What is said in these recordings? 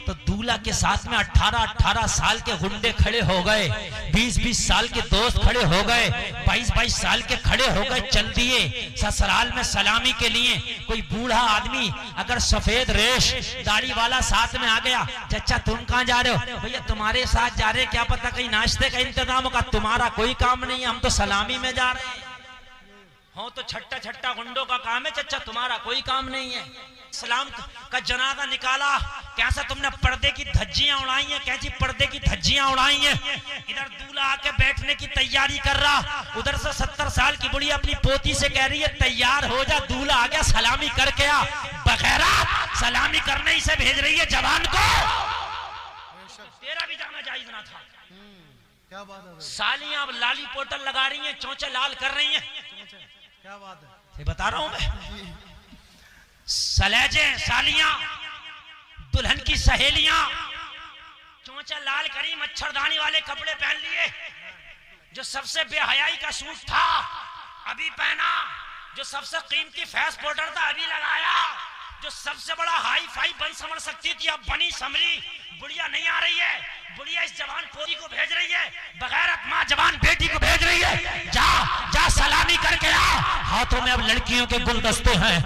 तो दूल्हा के साथ में 18-18 साल के गुंडे खड़े हो गए, 20-20 साल के दोस्त खड़े हो गए, 22-22 साल के खड़े हो गए, चल दिए ससुराल में सलामी के लिए। कोई बूढ़ा आदमी अगर सफेद रेश दाढ़ी वाला साथ में आ गया, चचा तुम कहाँ जा रहे हो? भैया तुम्हारे साथ जा रहे, क्या पता कहीं नाश्ते का इंतजाम होगा, तुम्हारा कोई काम नहीं है, हम तो सलामी में जा रहे हैं। हो तो छट्टा छट्टा गुंडों का काम है, चचा तुम्हारा कोई काम नहीं है। सलाम का जनाजा निकाला, कैसा तुमने पर्दे की धज्जियां उड़ाई हैं, कैसी पर्दे की धज्जियां उड़ाई हैं। इधर दूल्हा आके बैठने की तैयारी कर रहा, उधर से 70 साल की बुढ़िया अपनी पोती से कह रही है तैयार हो जा, दूल्हा आ गया सलामी करके आ। बगैरा सलामी करने ही से भेज रही है जवान को, तेरा भी जाना जायज ना था। क्या बात है? सालियां अब लाली पोटल लगा रही हैं, चोंचे लाल कर रही हैं। क्या बात है? बता रहा हूं मैं, सलेजे सालियां, दुल्हन की सहेलियां चोंचा लाल करी, मच्छरदानी वाले कपड़े पहन लिए, जो सबसे बेहयाई का सूट था अभी पहना, जो सबसे कीमती फेस पाउडर था अभी लगाया, जो सबसे बड़ा हाई फाई बन समझ सकती थी अब बनी समरी। बुढ़िया नहीं आ रही है, बुढ़िया इस जवान पोती को भेज रही है, बगैरत माँ जवान बेटी को भेज रही है, जा जा सलामी करके आ। हाथों में अब लड़कियों के गुलदस्ते हैं,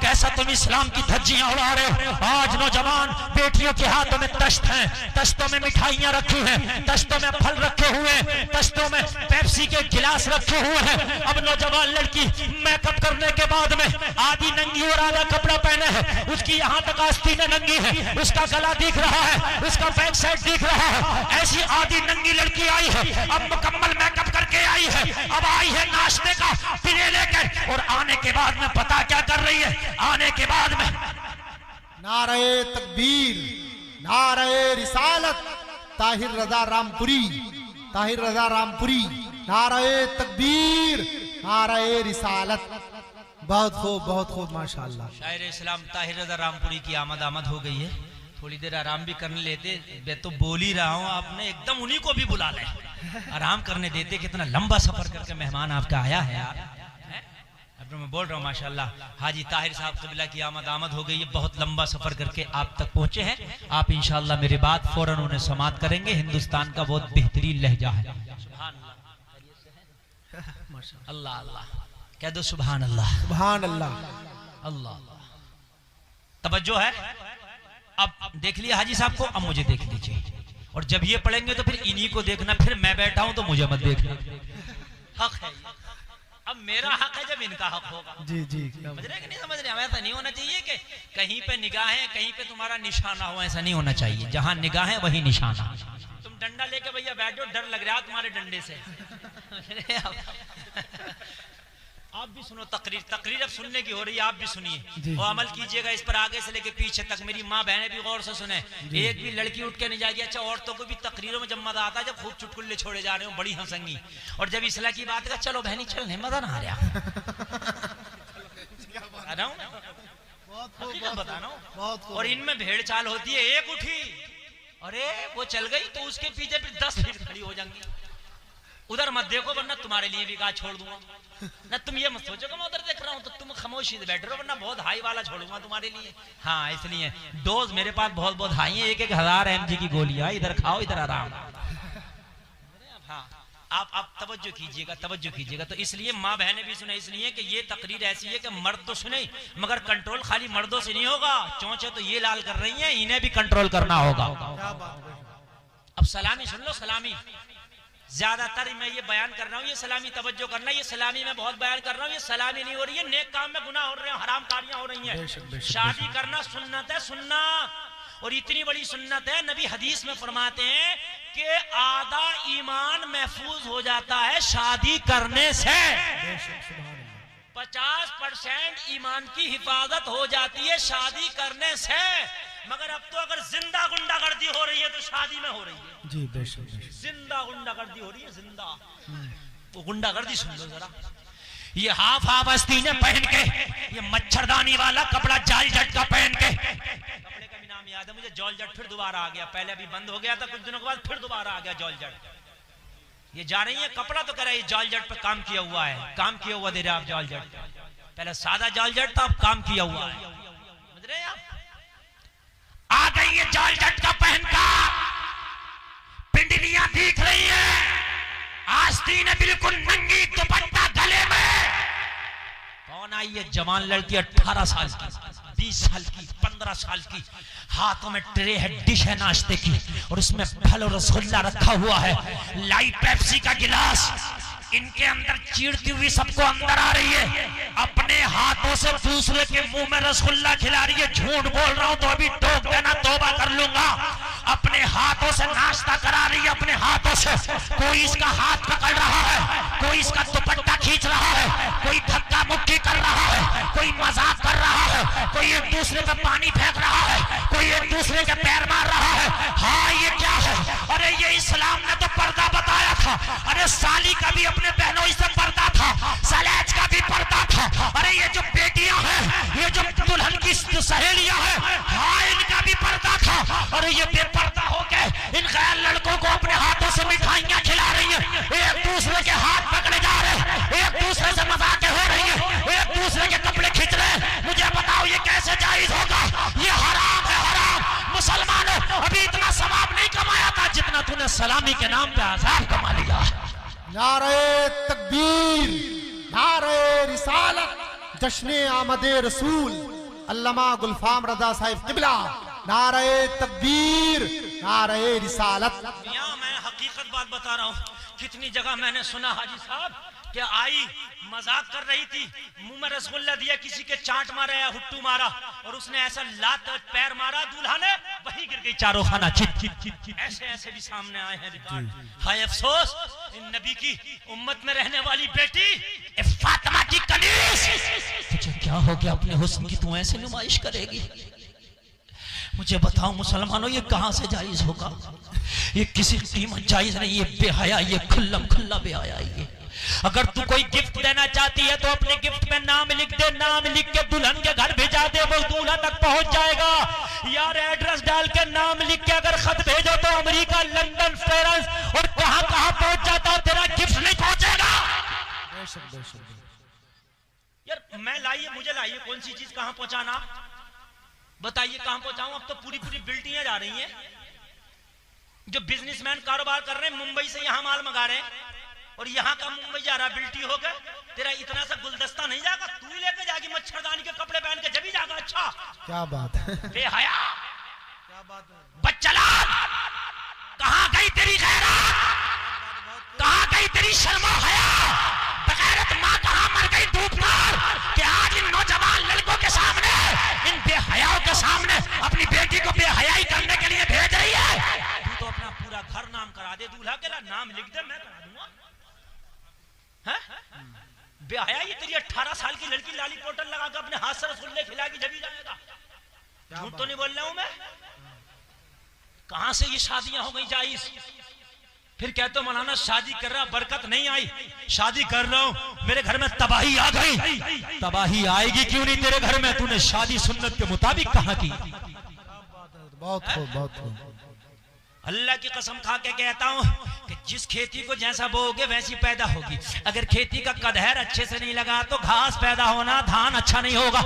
कैसा तुम इस्लाम की धज्जियां उड़ा रहे हो। आज नौजवान बेटियों के हाथों में तश्त हैं, तश्तों में मिठाइयां रखी हैं, तश्तों में फल रखे हुए हैं, तश्तों में पेप्सी के गिलास रखे हुए हैं। अब नौजवान लड़की मेकअप करने के बाद में आधी नंगी और आधा कपड़ा पहने है, उसकी यहाँ तक आस्तीनें नंगी है, उसका गला दिख रहा है, उसका बैक साइड दिख रहा है। ऐसी आधी नंगी लड़की आई है, अब मुकम्मल मेकअप करके आई है, अब आई है नाश्ते का पिने लेकर, और आने के बाद में पता क्या कर रही है, आने के बाद में नारे तकबीर, नारे रिसालत, ताहिर रजा रामपुरी, ताहिर रजा रामपुरी, नारे तकबीर, नारे रिसालत। बहुत खूब माशाअल्लाह। शायर इस्लाम ताहिर रजा रामपुरी की आमद हो गई है, थोड़ी देर आराम भी करने लेते, मैं तो बोल ही रहा हूँ, आपने एकदम उन्हीं को भी बुला लें, आराम करने देते। कितना लंबा सफर करके मेहमान आपका आया है यार, अब मैं बोल रहा हूँ माशाल्लाह। हाजी ताहिर साहब कबिला की आमद हो गई है, बहुत लंबा सफर करके आप तक पहुंचे हैं। आप इंशाल्लाह मेरी बात फौरन उन्हें समाप्त करेंगे। हिंदुस्तान का बहुत बेहतरीन लहजा है, अल्लाह अल्लाह कह दो, सुभान अल्लाह, सुभान अल्लाह, अल्लाह। तवज्जो है, अब देख लिया हाजी साहब को, अब मुझे देख लीजिए, और जब ये पढ़ेंगे तो फिर इन्हीं को देखना, फिर मैं बैठा हूं तो मुझे मत देखना। हक है, अब मेरा हक है जब इनका हक होगा। जी जी, समझ रहे कि नहीं समझ रहे? ऐसा नहीं होना चाहिए कि कहीं पे निगाहें कहीं पे तुम्हारा निशाना हो, ऐसा नहीं होना चाहिए। जहां निगाहें वही निशाना। तुम डंडा लेके भैया बैठो, डर लग रहा है तुम्हारे डंडे से। आप भी सुनो तकरीर अब सुनने की हो रही है, आप भी सुनिए और अमल कीजिएगा इस पर, आगे से लेके पीछे तक। मेरी माँ बहनें भी गौर से सुने, एक भी लड़की उठ के नहीं जाएगी। अच्छा, औरतों को भी तकरीरों में जब मजा आता है, जब खूब चुटकुल्ले छोड़े जा रहे हो, बड़ी हंसंगी, और जब इसला की बात का चलो बहनी चलने मजा ना आ रहा, बता रहा हूँ। और इनमें भेड़ चाल होती है, एक उठी अरे वो चल गई तो उसके पीछे फिर 10 फीट खड़ी हो जाएंगी। उधर मत देखो वरना तुम्हारे लिए भी गाज छोड़ दूंगा ना। तुम ये मत सोचो कि मैं उधर देख रहा हूँ तो तुम खामोशी से बैठ रहो, वरना बहुत हाई वाला छोड़ूंगा तुम्हारे लिए। हाँ, इसलिए डोज मेरे पास बहुत बहुत हाई है, 1-1000 mg की गोलियां, इधर खाओ इधर आराम। हाँ, आप तवज्जो कीजिएगा। तो इसलिए माँ बहनें भी सुने, इसलिए कि ये तकरीर ऐसी है कि मर्द तो सुने, मगर कंट्रोल खाली मर्दों से नहीं होगा। चोंचे तो ये लाल कर रही हैं, इन्हें भी कंट्रोल करना होगा। अब सलामी सुन लो, सलामी ज्यादातर मैं ये बयान कर रहा हूँ, ये सलामी तवज्जो करना, ये सलामी मैं बहुत बयान कर रहा हूँ। ये सलामी नहीं हो रही है, नेक काम में गुनाह हो रहे हैं, हराम कारियां हो रही हैं। शादी करना सुन्नत है, सुन्नत, और इतनी बड़ी सुन्नत है, नबी हदीस में फरमाते हैं कि आधा ईमान महफूज हो जाता है शादी करने से, 50% ईमान की हिफाजत हो जाती है शादी करने से। मगर अब तो अगर जिंदा गुंडागर्दी हो रही है तो शादी में हो रही है। जी बेशक, जिंदा गुंडागर्दी हो रही है, जिंदा। वो गुंडागर्दी सुन लो जरा, ये हाफ आस्तीने पहन के, ये मच्छरदानी वाला कपड़ा जाल जट का पहन के, कपड़े का भी नाम याद है मुझे, जॉल जट फिर दोबारा आ गया। पहले अभी बंद हो गया था, कुछ दिनों के बाद फिर दोबारा आ गया जॉल जट। ये जा रही है, कपड़ा तो कह रहा है जॉल जट पे काम किया हुआ है, काम किया हुआ दे रहे आप जॉल जट। पहले सादा जॉल जट था, अब काम किया हुआ है, समझ रहे आप? आ गई ये जॉल आई ये जवान लड़की 18 साल की, 20 साल की, 15 साल की, हाथों में ट्रे है, डिश है नाश्ते की, और उसमें फल और रसगुल्ला रखा हुआ है, लाइट पेप्सी का गिलास, इनके अंदर चीरती हुई सबको अंदर आ रही है, अपने हाथों से दूसरे के मुंह में रसगुल्ला खिला रही है। झूठ बोल रहा हूं तो अभी टोक देना, तौबा कर लूंगा। अपने हाथों से नाश्ता करा रही है, अपने हाथों से। कोई इसका हाथ पकड़ रहा है, कोई इसका दुपट्टा खींच रहा है, कोई धक्का मुक्की कर रहा है, कोई मजाक कर रहा है, कोई एक दूसरे पे पानी फेंक रहा है, कोई एक दूसरे के पैर मार रहा है। हाँ, ये क्या है? अरे ये इस्लाम ने तो पर्दा बताया था। अरे साली का भी अपने बहनों से पर्दा था, सलेज का भी पर्दा था। अरे ये जो बेटियां हैं, ये जो दुल्हन की सहेलियां हैं, हाँ इनका भी पर्दा था। अरे ये बेपर्दा हो गए, इन गैर लड़कों को अपने हाथों से मिठाइयां खिला रही हैं, एक दूसरे के हाथ पकड़े जा रहे हैं, एक दूसरे से मजाकें हो रही हैं, एक दूसरे के कपड़े खींच रहे हैं। मुझे बताओ ये कैसे जायज होगा? ये हराम है, हराम। मुसलमानों, अभी इतना सवाब नहीं कमाया था जितना तूने सलामी के नाम पे आजाद कमा लिया। नारे तकबीर, नारे रिसालत, जश्ने आमदे रसूल, अल्लामा गुलफाम रजा साहिब किबला। नारे तकबीर, नारे रिसालत। यहाँ मैं हकीकत बात बता रहा हूँ, कितनी जगह मैंने सुना हाजी साहब कि आई मजाक कर रही थी, मुंह में रसगुल्ला दिया, किसी के चांट मारा या हुट्टू मारा, और उसने ऐसा लात पैर मारा, दूल्हा ने वही गिर गई चारों खाना। ऐसे ऐसे भी सामने आए हैं रिकॉर्ड। हाय अफसोस इन नबी की उम्मत में रहने वाली बेटी फातिमा की कनीज। तुझे क्या हो गया? अपने हुस्न की तू ऐसे नुमाइश करेगी? मुझे बताओ मुसलमानों, ये कहां से जायज होगा? ये किसी कीमत जायज नहीं, ये बेहया, ये खुल्लम खुल्ला बेहया। ये अगर तू कोई गिफ्ट देना चाहती है तो अपने गिफ्ट में नाम लिख दे, नाम लिख के दुल्हन के घर भेजा दे, वो दूल्हा तक पहुंच जाएगा। यार एड्रेस डाल के नाम लिख के अगर खत भेजो तो अमेरिका, लंदन, पेरिस और कहां कहां पहुंच जाता, तेरा गिफ्ट नहीं पहुंचेगा। यार मैं लाइए, मुझे लाइए, कौन सी चीज कहां पहुंचाना बताइए, कहां पहुंचाऊं? अब तो पूरी पूरी बिल्डिंगें जा रही हैं। जो बिजनेसमैन कारोबार कर रहे हैं मुंबई से यहां माल मंगा रहे हैं, और यहाँ का मुंबई जा रहा, बिल्टी हो गए। तेरा इतना सा गुलदस्ता नहीं जाएगा? तू ही लेके जाएगी मच्छरदानी के कपड़े पहन के, जब ही जाएगा। अच्छा क्या बात है, बेहया, क्या बात है? बच्चलाल, कहाँ गई तेरी गैरत? कहाँ गई तेरी शर्म और हया? बगैरत माँ कहाँ मर गई धूप मार कि आज इन नौजवान लड़कों के सामने, इन बेहयाओं के सामने अपनी बेटी को बेहयाई करने के लिए भेज रही है। तू तो अपना पूरा घर नाम करा दे, दूल्हा के नाम लिख दे, मैं करा दूंगा। बेहया, ये तेरी 18 साल की लड़की लाली पोटल लगा के अपने हाथ से रसगुल्ले खिलाएगी, जब ही जाएगा। झूठ तो नहीं बोल रहा हूं मैं? कहां से ये शादियां हो गई जायज? फिर कहते हो मौलाना शादी कर रहा, बरकत नहीं आई। शादी कर रहा हूं, मेरे घर में तबाही आ गई। तबाही आएगी क्यों नहीं तेरे घर में? तूने शादी सुन्नत के मुताबिक कहां की? बहुत खूब, बहुत खूब। अल्लाह की कसम खा के कहता हूं कि जिस खेती को जैसा बोओगे वैसी पैदा होगी। अगर खेती का कदहर अच्छे से नहीं लगा तो घास पैदा होना, धान अच्छा नहीं होगा।